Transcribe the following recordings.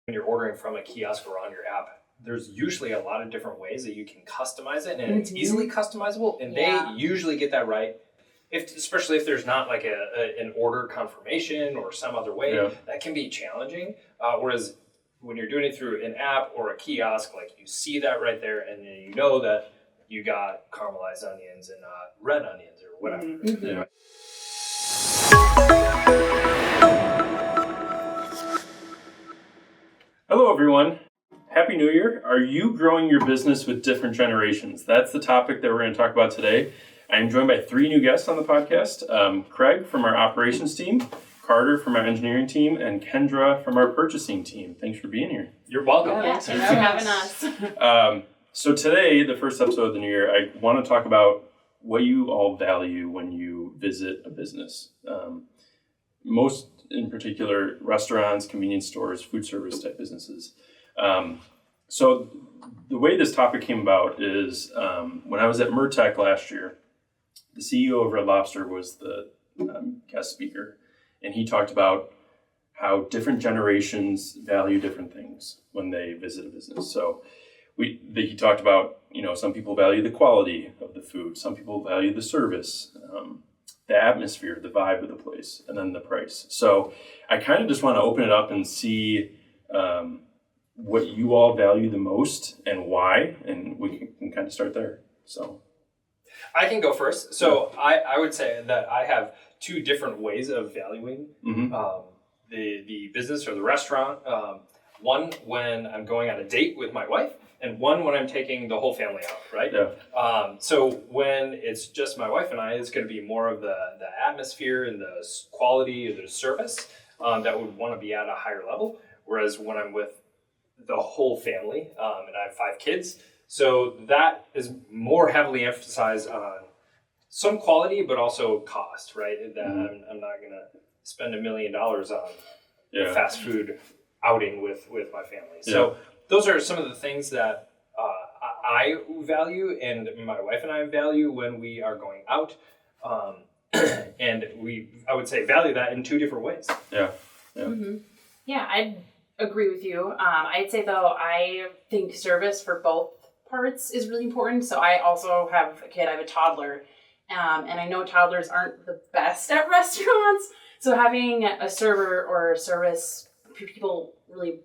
when you're ordering from a kiosk or on your app, there's usually a lot of different ways that you can customize it, and it's easily customizable, and they usually get that right. Especially if there's not like an order confirmation or some other way, that can be challenging. Whereas when you're doing it through an app or a kiosk, like you see that right there, and then you know that you got caramelized onions and not red onions or whatever. Yeah. Hello, everyone. Happy New Year. Are you growing your business with different generations? That's the topic that we're going to talk about today. I'm joined by three new guests on the podcast. Craig from our operations team, Carter from our engineering team, and Kendra from our purchasing team. Thanks for being here. You're welcome. Yeah, thanks for having us. So today, the first episode of the new year, I want to talk about what you all value when you visit a business. Most in particular, restaurants, convenience stores, food service type businesses. So the way this topic came about is when I was at Mertech last year, the CEO of Red Lobster was the guest speaker, and he talked about how different generations value different things when they visit a business. So he talked about, some people value the quality of the food, some people value the service, the atmosphere, the vibe of the place, and then the price. So I kind of just want to open it up and see what you all value the most and why, and we can kind of start there. So I can go first. So I would say that I have two different ways of valuing the business or the restaurant. One when I'm going on a date with my wife, and one when I'm taking the whole family out, right? Yeah. So when it's just my wife and I, it's going to be more of the atmosphere and the quality of the service that would want to be at a higher level. Whereas when I'm with the whole family, and I have 5 kids, so that is more heavily emphasized on some quality, but also cost, right? That I'm not going to spend $1 million on a fast food outing with my family. So those are some of the things that I value and my wife and I value when we are going out. And I would say, value that in 2 different ways. Yeah. Yeah, I'd agree with you. I'd say, though, I think service for both parts is really important. So I also have a kid, I have a toddler, and I know toddlers aren't the best at restaurants. So having a server or a service people really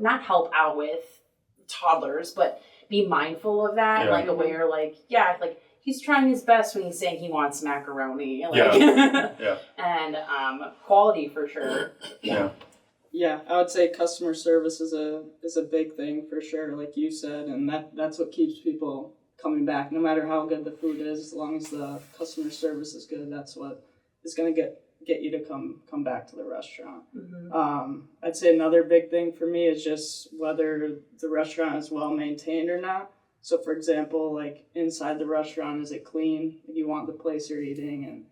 not help out with toddlers, but be mindful of that, like aware, he's trying his best when he's saying he wants macaroni, and quality for sure. Yeah, I would say customer service is a big thing for sure, like you said, and that's what keeps people coming back. No matter how good the food is, as long as the customer service is good, that's what is going to get you to come back to the restaurant. I'd say another big thing for me is just whether the restaurant is well maintained or not. So for example, like inside the restaurant, is it clean? You want the place you're eating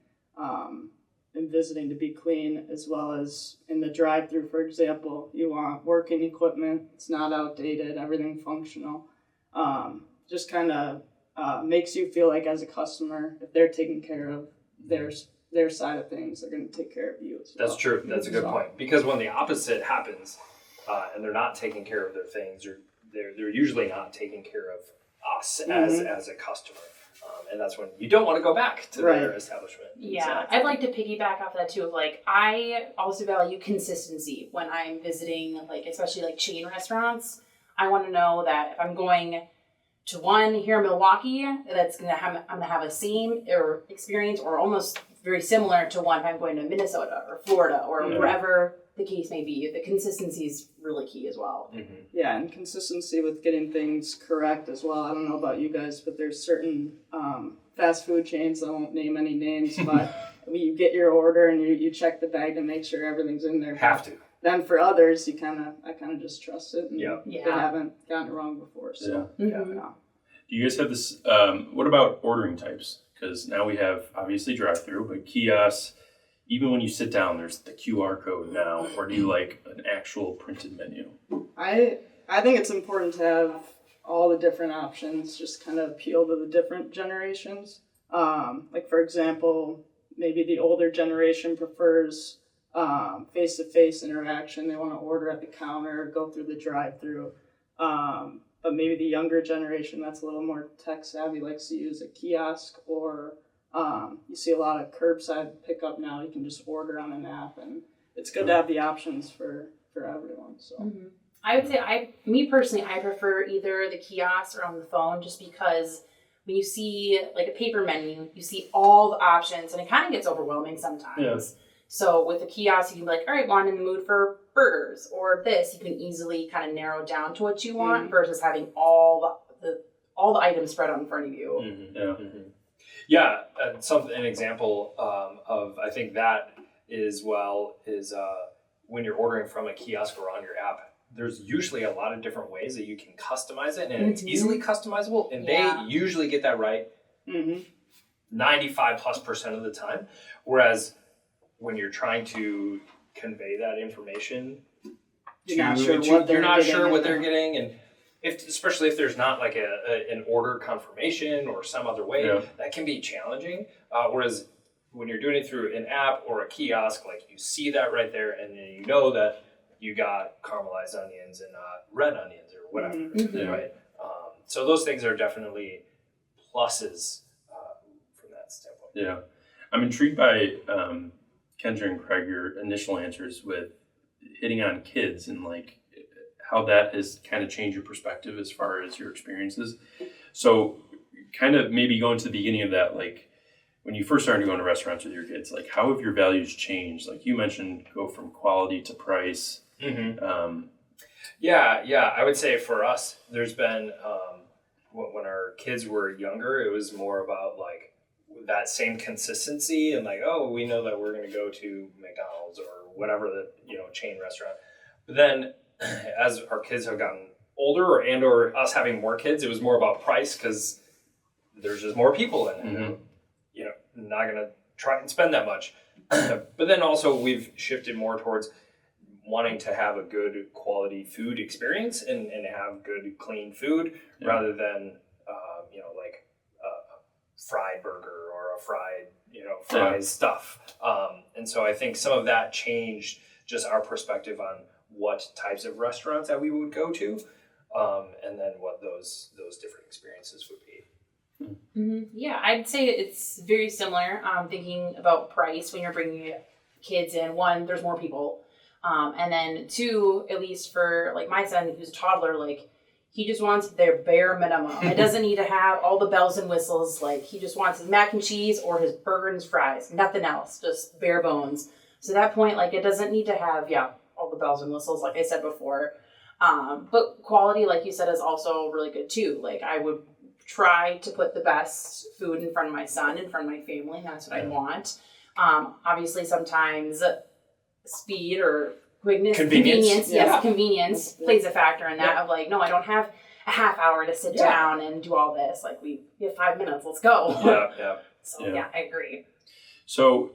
and visiting to be clean, as well as in the drive-thru, for example, you want working equipment, it's not outdated, everything functional. Just kind of makes you feel like as a customer, if they're taking care of their side of things, they're going to take care of you as well. That's true. That's a good point. Because when the opposite happens, and they're not taking care of their things, or they're usually not taking care of us as a customer. And that's when you don't want to go back to their establishment. Yeah, Exactly. I'd like to piggyback off that too. I also value consistency when I'm visiting, especially chain restaurants. I want to know that if I'm going to one here in Milwaukee, I'm gonna have a same experience or almost very similar to one if I'm going to Minnesota or Florida or wherever the case may be. The consistency is really key as well. Yeah, and consistency with getting things correct as well. I don't know about you guys, but there's certain fast food chains, I won't name any names, but you get your order and you check the bag to make sure everything's in there. Have to. Then for others, I kind of just trust it. And they Yeah. haven't gotten it wrong before. So Do you guys have this? What about ordering types? Because now we have obviously drive-through, but kiosks. Even when you sit down, there's the QR code now. Or do you like an actual printed menu? I think it's important to have all the different options, just kind of appeal to the different generations. For example, maybe the older generation prefers face-to-face interaction. They want to order at the counter, go through the drive-through. But maybe the younger generation that's a little more tech savvy likes to use a kiosk, or you see a lot of curbside pickup now. You can just order on an app, and it's good to have the options for everyone. So I would say me personally, I prefer either the kiosk or on the phone, just because when you see like a paper menu, you see all the options and it kind of gets overwhelming sometimes. Yeah. So with a kiosk, you can be like, all right, well, I'm in the mood for burgers or this. You can easily kind of narrow down to what you want versus having all the items spread out in front of you. Yeah, an example of I think that is when you're ordering from a kiosk or on your app. There's usually a lot of different ways that you can customize it, and it's easily customizable, and they usually get that right 95+% of the time. Whereas when you're trying to convey that information, you're not sure what they're getting, and especially if there's not like an order confirmation or some other way, that can be challenging. Whereas when you're doing it through an app or a kiosk, like you see that right there, and then you know that you got caramelized onions and not red onions or whatever, right? So those things are definitely pluses from that standpoint. Yeah, I'm intrigued by Kendra and Craig, your initial answers with hitting on kids and like how that has kind of changed your perspective as far as your experiences. So kind of maybe going to the beginning of that, like when you first started going to restaurants with your kids, like how have your values changed? Like you mentioned, go from quality to price. I would say for us, there's been when our kids were younger, it was more about like that same consistency and like, oh, we know that we're going to go to McDonald's or whatever the chain restaurant. But then as our kids have gotten older or us having more kids, it was more about price because there's just more people and not going to try and spend that much. But then also we've shifted more towards wanting to have a good quality food experience and have good clean food rather than like a fried burger or a fried stuff. And so I think some of that changed just our perspective on what types of restaurants that we would go to, and then what those different experiences would be. Yeah, I'd say it's very similar. Thinking about price when you're bringing kids in. One, there's more people. And then two, at least for like my son who's a toddler, like he just wants their bare minimum. It doesn't need to have all the bells and whistles. Like he just wants his mac and cheese or his burger and his fries, nothing else, just bare bones. So at that point, like it doesn't need to have, all the bells and whistles, like I said before. But quality, like you said, is also really good too. Like I would try to put the best food in front of my son, in front of my family, and that's what I want. Obviously sometimes speed or quickness, convenience plays a factor in that of like, no, I don't have a half hour to sit down and do all this. Like we have 5 minutes, let's go. So I agree. So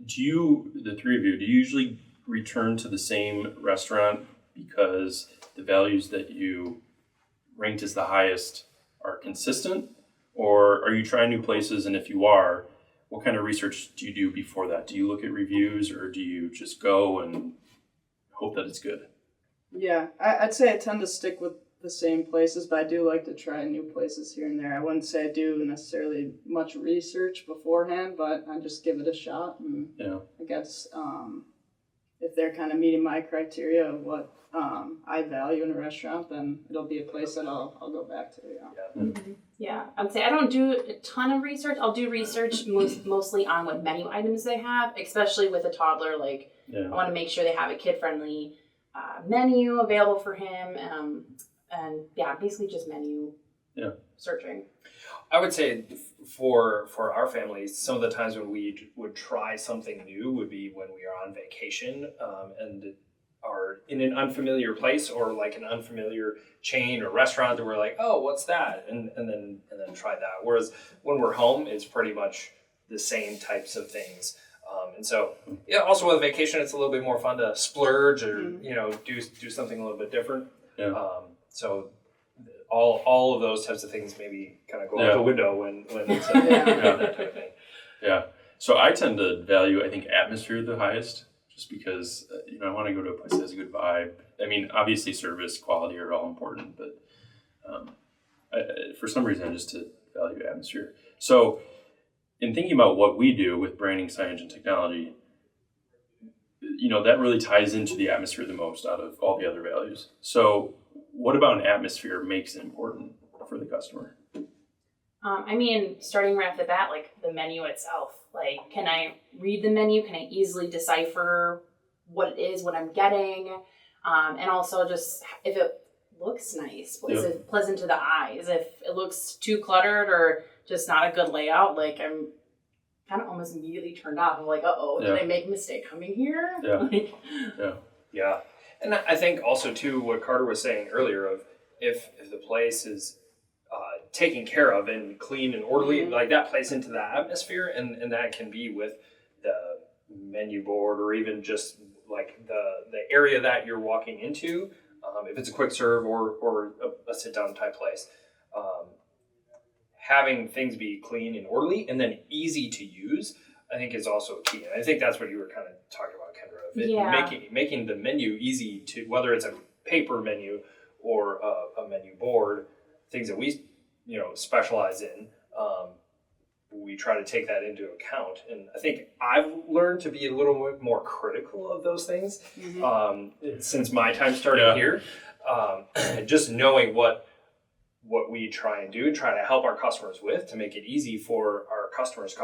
do you, the three of you, do you usually return to the same restaurant because the values that you ranked as the highest are consistent, or are you trying new places? And if you are, what kind of research do you do before that? Do you look at reviews, or do you just go and hope that it's good? Yeah, I'd say I tend to stick with the same places, but I do like to try new places here and there. I wouldn't say I do necessarily much research beforehand, but I just give it a shot. And I guess if they're kind of meeting my criteria of what I value in a restaurant, then it'll be a place that I'll go back to. Yeah, I would say I don't do a ton of research. I'll do research mostly on what menu items they have, especially with a toddler. Like I want to make sure they have a kid-friendly menu available for him, and basically just menu searching. I would say for our family, some of the times when we would try something new would be when we are on vacation and are in an unfamiliar place or like an unfamiliar chain or restaurant that we're like, oh, what's that? And then try that. Whereas when we're home, it's pretty much the same types of things. And so, also with vacation, it's a little bit more fun to splurge or, do something a little bit different. So all of those types of things maybe kind of go out the window when it's that type of thing. Yeah. So I tend to value, I think, atmosphere the highest. just because I want to go to a place that has a good vibe. I mean, obviously service, quality are all important, but for some reason I just value atmosphere. So in thinking about what we do with branding, signage, and technology, that really ties into the atmosphere the most out of all the other values. So what about an atmosphere makes it important for the customer? Starting right off the bat, like the menu itself. Like, can I read the menu? Can I easily decipher what it is, what I'm getting? And also just if it looks nice, is it pleasant to the eyes? If it looks too cluttered or just not a good layout, like I'm kind of almost immediately turned off. I'm like, did I make a mistake coming here? Yeah. And I think also too, what Carter was saying earlier of if the place is taken care of and clean and orderly, like that plays into the atmosphere, and that can be with the menu board or even just like the area that you're walking into, if it's a quick serve or a sit down type place. Having things be clean and orderly and then easy to use, I think is also key. And I think that's what you were kind of talking about, Kendra. Making the menu easy to, whether it's a paper menu or a menu board, things that we specialize in, we try to take that into account. And I think I've learned to be a little bit more critical of those things since my time starting here. Just knowing what we try and do and try to help our customers with to make it easy for our customers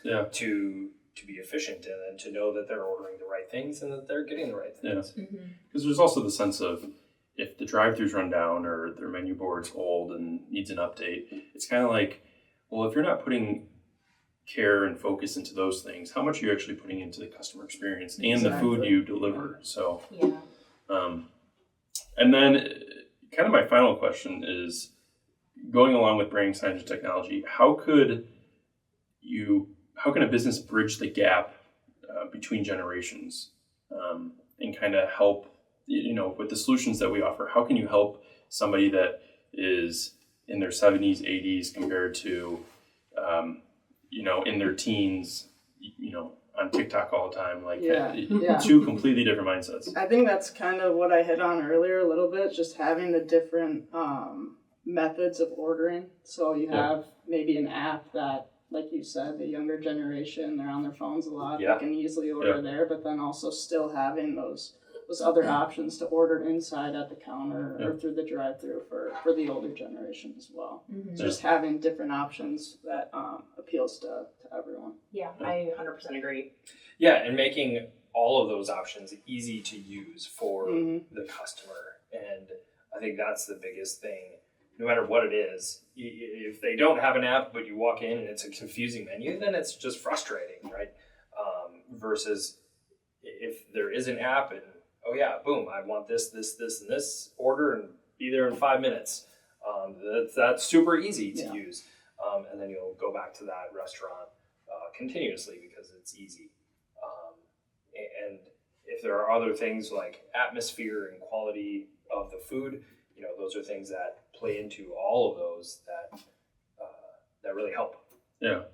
to be efficient and to know that they're ordering the right things and that they're getting the right things. Because there's also the sense of if the drive-throughs run down or their menu board's old and needs an update, it's kind of like, well, if you're not putting care and focus into those things, how much are you actually putting into the customer experience and the food you deliver? So, and then kind of my final question is, going along with branding, signage, and technology, how can a business bridge the gap between generations and kind of help, with the solutions that we offer? How can you help somebody that is in their 70s, 80s compared to, in their teens, on TikTok all the time, two completely different mindsets. I think that's kind of what I hit on earlier a little bit, just having the different methods of ordering. So you have maybe an app that, like you said, the younger generation, they're on their phones a lot, they can easily order there, but then also still having those other options to order inside at the counter or through the drive-thru for the older generation as well. So just having different options that appeals to everyone. Yeah, I 100% agree. Yeah, and making all of those options easy to use for the customer. And I think that's the biggest thing. No matter what it is, if they don't have an app, but you walk in and it's a confusing menu, then it's just frustrating, right? Versus if there is an app and, boom, I want this, and this, order and be there in 5 minutes. That's super easy to use. And then you'll go back to that restaurant continuously because it's easy. And if there are other things like atmosphere and quality of the food, those are things that play into all of those that really help. Yeah.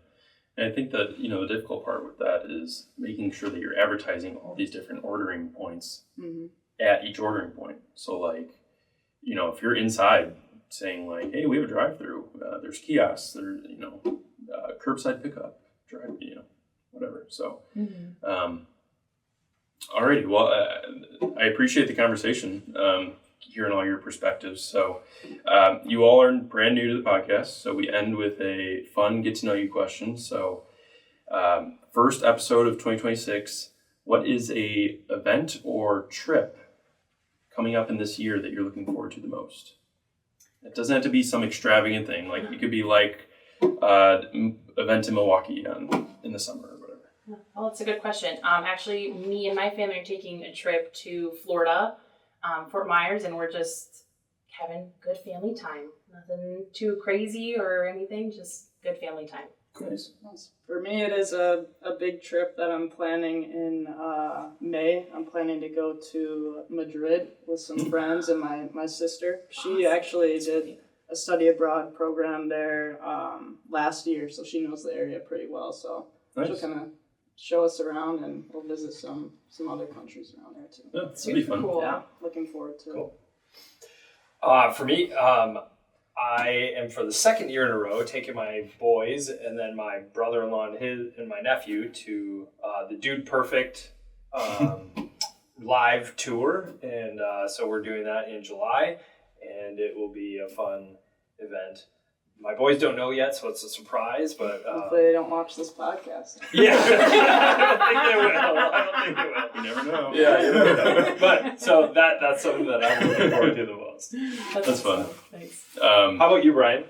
And I think that, the difficult part with that is making sure that you're advertising all these different ordering points at each ordering point. So if you're inside saying hey, we have a drive-through, there's kiosks, there's, curbside pickup, whatever. So, alrighty. Well, I appreciate the conversation. Hearing all your perspectives. So you all are brand new to the podcast, so we end with a fun get to know you question. So first episode of 2026, what is a event or trip coming up in this year that you're looking forward to the most? It doesn't have to be some extravagant thing. It could be event in Milwaukee in the summer or whatever. Well, that's a good question. Actually, me and my family are taking a trip to Florida, Fort Myers, and we're just having good family time. Nothing too crazy or anything, just good family time. Nice. For me, it is a big trip that I'm planning in May. I'm planning to go to Madrid with some friends and my sister. She actually did a study abroad program there last year, so she knows the area pretty well. So she'll kind of show us around, and we'll visit some other countries around there too. Yeah, that'll be fun. Cool. Yeah, looking forward to Cool. For me, I am for the second year in a row taking my boys and then my brother-in-law and my nephew to the Dude Perfect live tour, and so we're doing that in July, and it will be a fun event. My boys don't know yet, so it's a surprise, but hopefully they don't watch this podcast. yeah, I don't think they will. You never know. Yeah, you never know. But so that's something that I'm looking forward to the most. That's fun. Nice. How about you, Brian?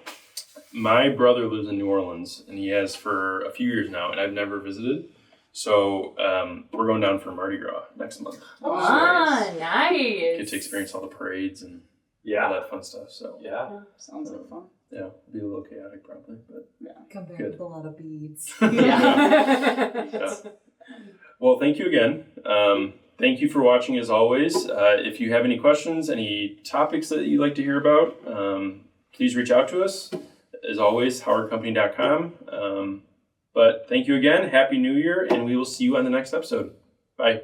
My brother lives in New Orleans, and he has for a few years now, and I've never visited. So we're going down for Mardi Gras next month. Nice. Get to experience all the parades and all Yeah, that fun stuff. So yeah. Sounds like fun. yeah, it'll be a little chaotic probably, but Come back Good. with a lot of beads. Yeah. yeah. Well, thank you again. Thank you for watching as always. If you have any questions, any topics that you'd like to hear about, please reach out to us. As always, howardcompany.com. But thank you again. Happy New Year, and we will see you on the next episode. Bye.